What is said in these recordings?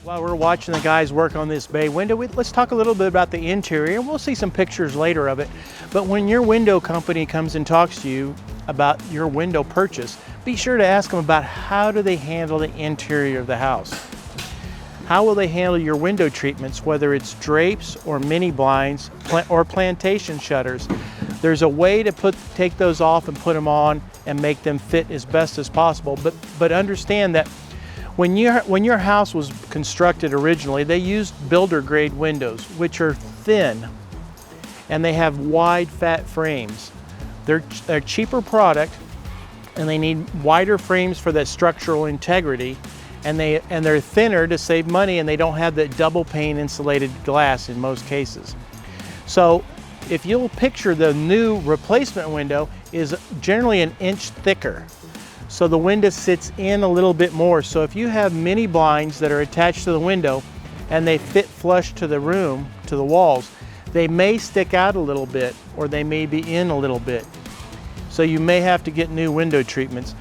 While we're watching the guys work on this bay window, let's talk a little bit about the interior, and we'll see some pictures later of it. But when your window company comes and talks to you about your window purchase, be sure to ask them about how do they handle the interior of the house. How will they handle your window treatments, whether it's drapes or mini blinds or plantation shutters? There's a way to take those off and put them on and make them fit as best as possible. But understand that when your house was constructed originally, they used builder grade windows, which are thin and they have wide fat frames. They're a cheaper product and they need wider frames for that structural integrity, and they're thinner to save money, and they don't have that double pane insulated glass in most cases. So if you'll picture, the new replacement window is generally an inch thicker. So the window sits in a little bit more. So if you have mini blinds that are attached to the window and they fit flush to the room, to the walls, they may stick out a little bit or they may be in a little bit. So you may have to get new window treatments.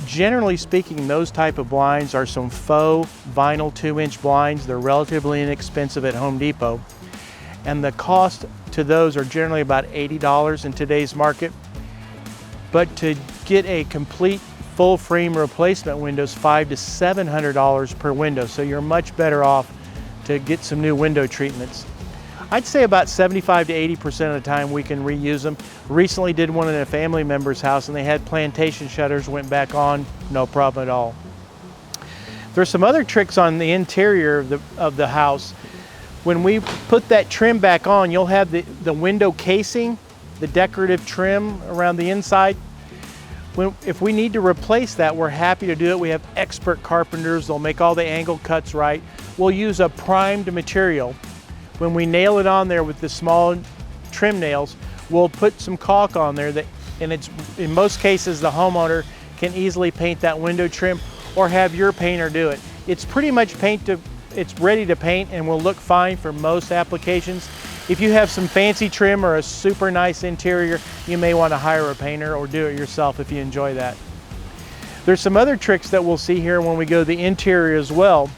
Generally speaking, those type of blinds are some faux vinyl 2-inch blinds. They're relatively inexpensive at Home Depot. And the cost to those are generally about $80 in today's market. But to get a complete full frame replacement windows, $500 to $700 per window. So you're much better off to get some new window treatments. I'd say about 75 to 80% of the time we can reuse them. Recently did one in a family member's house and they had plantation shutters, went back on, no problem at all. There's some other tricks on the interior of the house. When we put that trim back on, you'll have the window casing, the decorative trim around the inside. If we need to replace that, we're happy to do it. We have expert carpenters. They'll make all the angle cuts right. We'll use a primed material. When we nail it on there with the small trim nails, we'll put some caulk on there and in most cases the homeowner can easily paint that window trim or have your painter do it. It's pretty much it's ready to paint and will look fine for most applications. If you have some fancy trim or a super nice interior, you may want to hire a painter or do it yourself if you enjoy that. There's some other tricks that we'll see here when we go to the interior as well,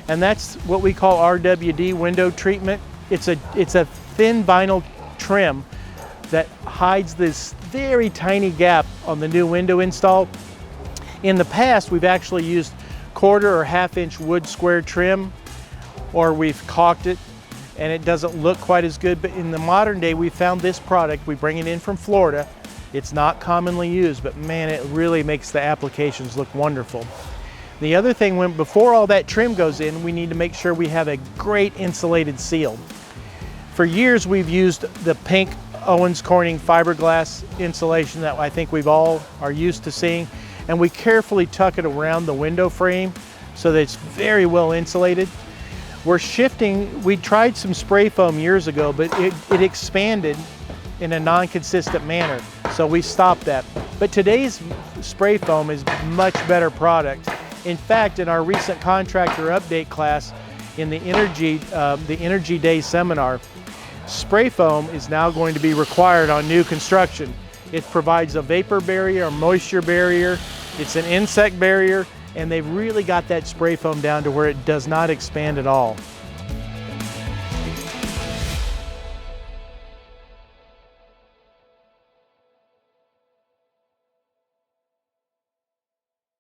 and that's what we call RWD window treatment. It's a thin vinyl trim that hides this very tiny gap on the new window install. In the past, we've actually used 1/4 or 1/2 inch wood square trim, or we've caulked it and it doesn't look quite as good. But in the modern day, we found this product. We bring it in from Florida. It's not commonly used, but man, it really makes the applications look wonderful. The other thing, before all that trim goes in, we need to make sure we have a great insulated seal. For years, we've used the pink Owens Corning fiberglass insulation that I think we've all are used to seeing, and we carefully tuck it around the window frame so that it's very well insulated. We're shifting. We tried some spray foam years ago, but it expanded in a non-consistent manner, so we stopped that. But today's spray foam is much better product. In fact, in our recent contractor update class in the Energy Day seminar, spray foam is now going to be required on new construction. It provides a vapor barrier, a moisture barrier, it's an insect barrier, and they've really got that spray foam down to where it does not expand at all.